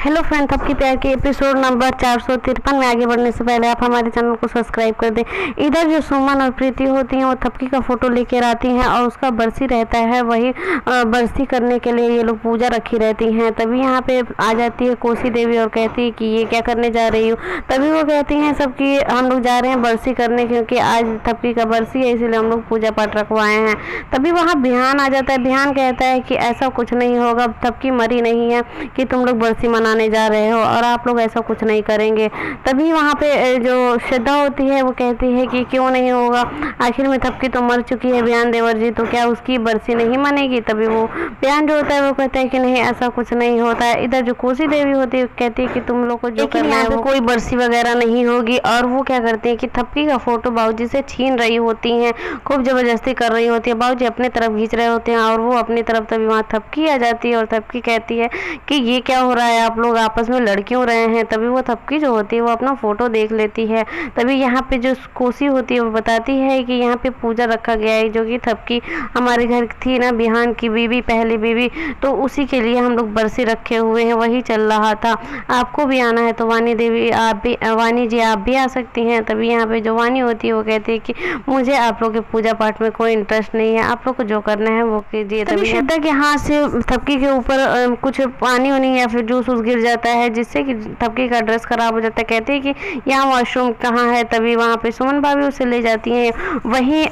Hello friend, आपकी प्यार के एपिसोड नंबर 453 में आगे बढ़ने से पहले आप हमारे चैनल को सब्सक्राइब कर दें। इधर जो सुमन और प्रीति होती हैं वो थपकी का फोटो लेकर आती हैं और उसका बरसी रहता है, वही बरसी करने के लिए ये लोग पूजा रखी रहती हैं। तभी यहाँ पे आ जाती है कोसी देवी और कहती है कि ये क्या करने जा रही हो। तभी वो कहती हैं सबकी हम लोग जा रहे हैं बरसी करने, क्योंकि आज थपकी का बरसी है, इसीलिए हम लोग पूजा पाठ रखवाए हैं। तभी वहाँ बिहान आ जाता है। बिहान कहता है कि ऐसा कुछ नहीं होगा, थपकी मरी नहीं है कि तुम लोग बरसी मनाने जा रहे हो और आप लोग ऐसा कुछ नहीं करेंगे। तभी वहाँ पे जो श्रद्धा होती है वो कहती है कि क्यों नहीं होगा, आखिर में थपकी तो मर चुकी है बिहान देवर जी, तो क्या उसकी बरसी नहीं मनेगी। तभी वो बिहान जो होता है वो कहता है कि नहीं, ऐसा कुछ नहीं होता है। इधर जो कोसी देवी होती है कहती है कि तुम लोग को जो करना है वो कोई बरसी वगैरह नहीं होगी। और वो क्या करती है कि थपकी का फोटो बाबूजी से छीन रही होती हैं, खूब जबरदस्ती कर रही होती है। बाबूजी अपने तरफ खींच रहे होते हैं और वो अपनी तरफ। तभी वहाँ थपकी आ जाती है और थपकी कहती है कि ये क्या हो रहा है, आप लोग आपस में लड़ क्यों रहे हैं। तभी वो थपकी जो होती है वो अपना फोटो देख लेती है। तभी यहाँ पे जो कोसी होती है वो बताती है कि यहाँ पे पूजा रखा गया है, जो कि थपकी हमारे घर थी ना, बिहान की बीवी, पहली बीवी, तो उसी के लिए हम लोग बरसी रखे हुए हैं, वही चल रहा था। आपको भी आना है तो वानी देवी आप भी, वानी जी आप भी आ सकती हैं। तभी यहाँ पे जो वानी होती है वो कहती है कि मुझे आप लोग के पूजा पाठ में कोई इंटरेस्ट नहीं है, आप लोग को जो करना है वो कीजिए। तभी श्रद्धा के हाथ से थपकी के ऊपर कुछ पानी वानी या फिर जूस गिर जाता है, जिससे कि थपकी का ड्रेस खराब हो जाता है। कहती है कि यहाँ वॉशरूम कहाँ है। तभी वहाँ पे सुमन भाभी उसे ले जाती हैं। वहीं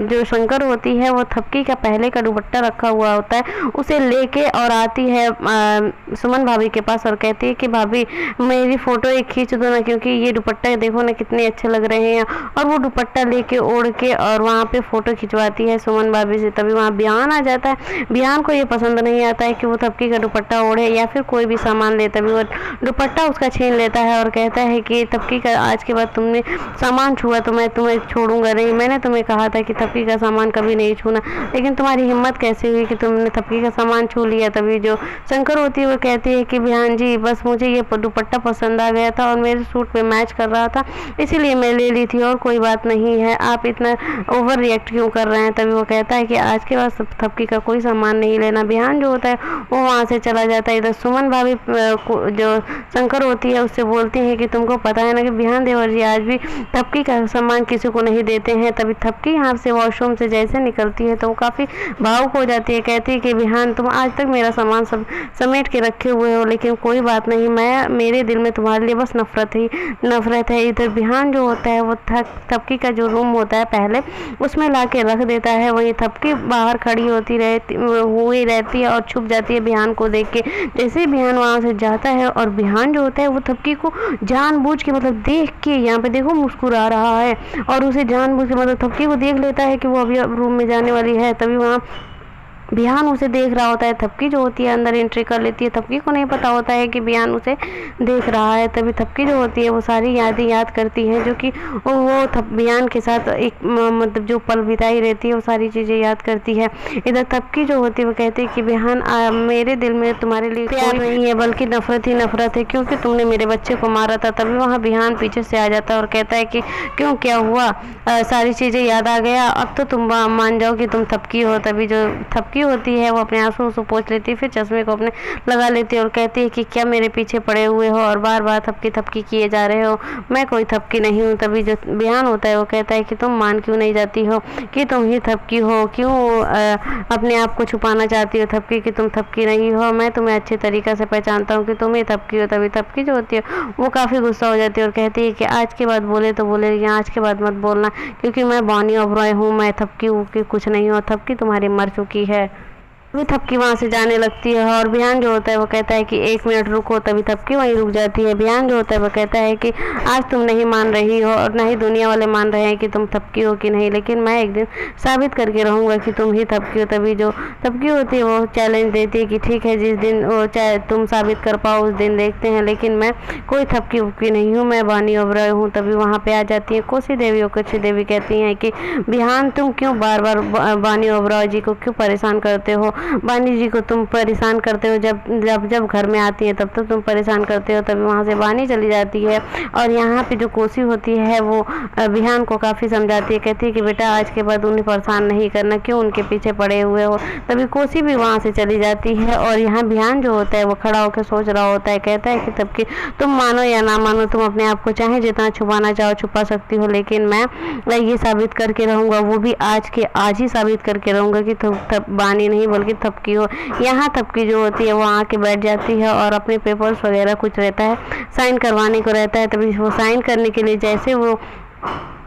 जो शंकर होती है वो थपकी का पहले का दुपट्टा रखा हुआ होता है, उसे लेके और आती है सुमन भाभी के पास और कहती है कि भाभी मेरी फोटो एक खींच दो ना, क्योंकि ये दुपट्टा देखो ना कितने अच्छे लग रहे हैं। और वो दुपट्टा लेके ओढ़ के और वहाँ पे फोटो खिंचवाती है सुमन भाभी से। तभी वहाँ बिहान आ जाता है। बिहान को ये पसंद नहीं आता है कि वो थपकी का दुपट्टा ओढ़े या फिर कोई भी सामान ले। तभी वो दुपट्टा उसका छीन लेता है और कहता है कि थपकी का आज के बाद तुमने सामान छुआ तो मैं तुम्हें छोड़ूंगा नहीं। मैंने तुम्हें कहा था कि थपकी का सामान कभी नहीं छूना, लेकिन तुम्हारी हिम्मत कैसे हुई कि तुमने थपकी का सामान छू लिया। तभी जो शंकर होती है वो कहती है कि बिहान जी बस मुझे ये दुपट्टा पसंद आ गया था और मेरे सूट पे मैच कर रहा था, इसीलिए मैं ले ली थी और कोई बात नहीं है, आप इतना ओवर रिएक्ट क्यों कर रहे हैं। तभी वो कहता है कि आज के बाद थपकी का कोई सामान नहीं लेना। बिहान जो होता है वो वहाँ से चला जाता है। इधर सुमन भाभी जो शंकर होती है उससे बोलती है कि तुमको पता है ना कि बिहान देवर जी आज भी थपकी का सामान किसी को नहीं देते हैं। तभी थपकी यहाँ से वॉशरूम से जैसे निकलती है तो वो काफ़ी भावुक हो जाती है। कहती है कि बिहान तुम आज तक मेरा सामान सब समेट के रखे हुए हो, लेकिन कोई बात नहीं, मेरे दिल में तुम्हारे लिए बस नफरत है। इधर बिहान जो होता है वो थपकी का जो रूम होता है पहले उसमें ला के रख देता है। वहीं थपकी बाहर खड़ी हुई रहती है और छुप जाती है बिहान को देख के। जैसे ही बिहान वहाँ से जाता है और बिहान जो होता है वो थपकी को जानबूझ के मतलब देख के, यहाँ पे देखो मुस्कुरा रहा है और उसे जानबूझ के मतलब थपकी को देख लेता है कि वो अभी रूम में जाने वाली है। तभी वहाँ बिहान उसे देख रहा होता है। थपकी जो होती है अंदर एंट्री कर लेती है। थपकी को नहीं पता होता है कि बिहान उसे देख रहा है। तभी थपकी जो होती है वो सारी यादें याद करती है, जो कि वो बिहान के साथ एक मतलब जो पल बिताई रहती है वो सारी चीज़ें याद करती है। इधर थपकी जो होती है वो कहती है कि बिहान मेरे दिल में तुम्हारे लिए प्यार नहीं है बल्कि नफरत ही नफरत है, क्योंकि तुमने मेरे बच्चे को मारा था। तभी वहाँ बिहान पीछे से आ जाता है और कहता है कि क्यों, क्या हुआ, सारी चीज़ें याद आ गया, अब तो तुम मान जाओ कि तुम थपकी हो। तभी जो थपकी होती है वो अपने आंसू से पोंछ लेती है, फिर चश्मे को अपने लगा लेती है और कहती है कि क्या मेरे पीछे पड़े हुए हो और बार बार थपकी थपकी किए जा रहे हो, मैं कोई थपकी नहीं हूँ। तभी जो बिहान होता है वो कहता है कि तुम मान क्यों नहीं जाती हो कि तुम ही थपकी हो, क्यों अपने आप को छुपाना चाहती हो थपकी कि तुम थपकी नहीं हो, मैं तुम्हें अच्छे तरीक़े से पहचानता हूँ कि तुम ही थपकी हो। तभी थपकी जो होती है वो काफ़ी गुस्सा हो जाती है और कहती है कि आज के बाद बोले तो बोले, लेकिन आज के बाद मत बोलना, क्योंकि मैं बॉनी ओबरॉय हूँ, मैं थपकी हूँ कि कुछ नहीं हो, थपकी तुम्हारी मर चुकी है। तभी थपकी वहाँ से जाने लगती है और बिहान जो होता है वो कहता है कि 1 मिनट रुको। तभी थपकी वहीं रुक जाती है। बिहान जो होता है वो कहता है कि आज तुम नहीं मान रही हो और ना ही दुनिया वाले मान रहे हैं कि तुम थपकी हो कि नहीं, लेकिन मैं एक दिन साबित करके रहूँगा कि तुम ही थपकी हो। तभी जो थपकी होती है वो चैलेंज देती है कि ठीक है, जिस दिन वो चाहे तुम साबित कर पाओ उस दिन देखते हैं, लेकिन मैं कोई थपकी उपकी नहीं हूँ, मैं बानी ओबरॉय हूँ। तभी वहाँ पर आ जाती है कोसी देवी और कोसी देवी कहती हैं कि बिहान तुम क्यों बार बार बानी ओबरॉय जी को क्यों परेशान करते हो, वानी जी को तुम परेशान करते हो, जब जब जब घर में आती है तब तो तुम परेशान करते हो। तभी वहाँ से वानी चली जाती है और यहाँ पे जो कोसी होती है वो बिहान को काफ़ी समझाती है, कहती है कि बेटा आज के बाद उन्हें परेशान नहीं करना, क्यों उनके पीछे पड़े हुए हो। तभी कोसी भी वहाँ से चली जाती है और यहाँ बिहान जो होता है वो खड़ा होकर सोच रहा होता है, कहता है कि तब कि तुम मानो या ना मानो, तुम अपने आप को चाहे जितना छुपाना चाहो छुपा सकती हो, लेकिन मैं ये साबित करके रहूँगा, वो भी आज के आज ही साबित करके रहूँगा कि तुम वानी नहीं बल्कि थपकी हो। यहाँ थपकी जो होती है वो आके बैठ जाती है और अपने पेपर्स वगैरह कुछ रहता है साइन करवाने को रहता है। तभी वो साइन करने के लिए जैसे वो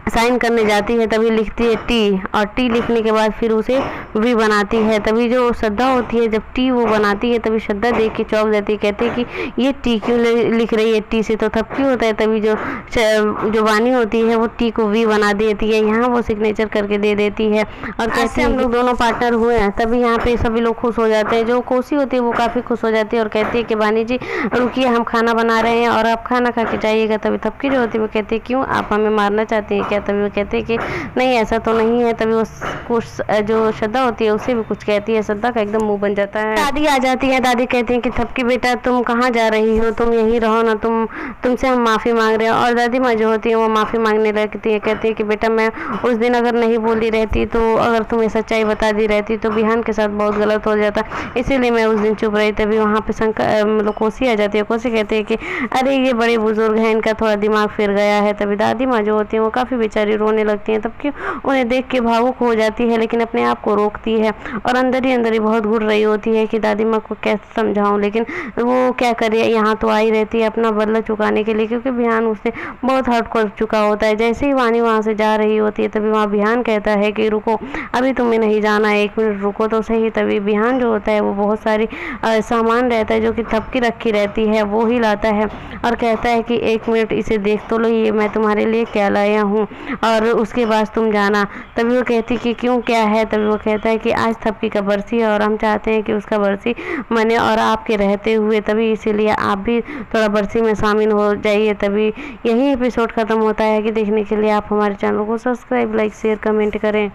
साइन करने जाती है तभी लिखती है टी, और टी लिखने के बाद फिर उसे वी बनाती है। तभी जो श्रद्धा होती है जब टी वो बनाती है तभी श्रद्धा देख के चौंक जाती है, कहती है कि ये टी क्यों लिख रही है, टी से तो थपकी होता है। तभी जो वानी होती है वो टी को वी बना देती है, यहाँ वो सिग्नेचर करके दे देती है और कैसे हम लोग दोनों पार्टनर हुए हैं। तभी यहाँ पे सभी लोग खुश हो जाते हैं। जो कोसी होती है वो काफ़ी खुश हो जाती है और कहती है कि वानी जी रुकिए, हम खाना बना रहे हैं और आप खाना खा के जाइएगा। तभी थपकी जो होती है वो कहती है क्यों, आप हमें मारना चाहते हैं क्या। तभी वो कहते हैं कि नहीं ऐसा तो नहीं है। तभी वो कुछ जो श्रद्धा होती है उसे भी कुछ कहती है, श्रद्धा का एकदम मुंह बन जाता है। दादी आ जाती है, दादी कहती है कि थपकी बेटा तुम कहाँ जा रही हो, तुम यहीं रहो ना, तुमसे हम माफ़ी मांग रहे हैं। और दादी माँ जो होती है वो माफ़ी मांगने लगती है, कहती है कि बेटा मैं उस दिन अगर नहीं बोली रहती, तो अगर तुम्हें सच्चाई बता दी रहती तो बिहान के साथ बहुत गलत हो जाता, इसीलिए मैं उस दिन चुप रही। तभी वहाँ पे शंकर कोसी आ जाती है, कोसी कहती है कि अरे ये बड़े बुजुर्ग हैं, इनका थोड़ा दिमाग फिर गया है। तभी दादी माँ जो होती है वो काफ़ी बेचारी रोने लगती हैं, तब कि उन्हें देख के भावुक हो जाती है, लेकिन अपने आप को रोकती है और अंदर ही बहुत घुट रही होती है कि दादी माँ को कैसे समझाऊं, लेकिन वो क्या करे, यहाँ तो आई रहती है अपना बदला चुकाने के लिए, क्योंकि बिहान उससे बहुत हर्ट कर चुका होता है। जैसे ही वानी वहाँ से जा रही होती है तभी वहाँ बिहान कहता है कि रुको, अभी तुम्हें नहीं जाना, 1 मिनट रुको तो सही। तभी बिहान जो होता है वो बहुत सारी सामान रहता है जो कि थपकी रखी रहती है वो ही लाता है और कहता है कि 1 मिनट इसे देख तो लो, ये मैं तुम्हारे लिए क्या लाया हूँ और उसके बाद तुम जाना। तभी वो कहती कि क्यों, क्या है। तभी वो कहता है कि आज थपकी का बरसी है और हम चाहते हैं कि उसका बरसी मने और आपके रहते हुए, तभी इसीलिए आप भी थोड़ा बरसी में शामिल हो जाइए। तभी यही एपिसोड ख़त्म होता है कि देखने के लिए आप हमारे चैनल को सब्सक्राइब, लाइक, शेयर, कमेंट करें।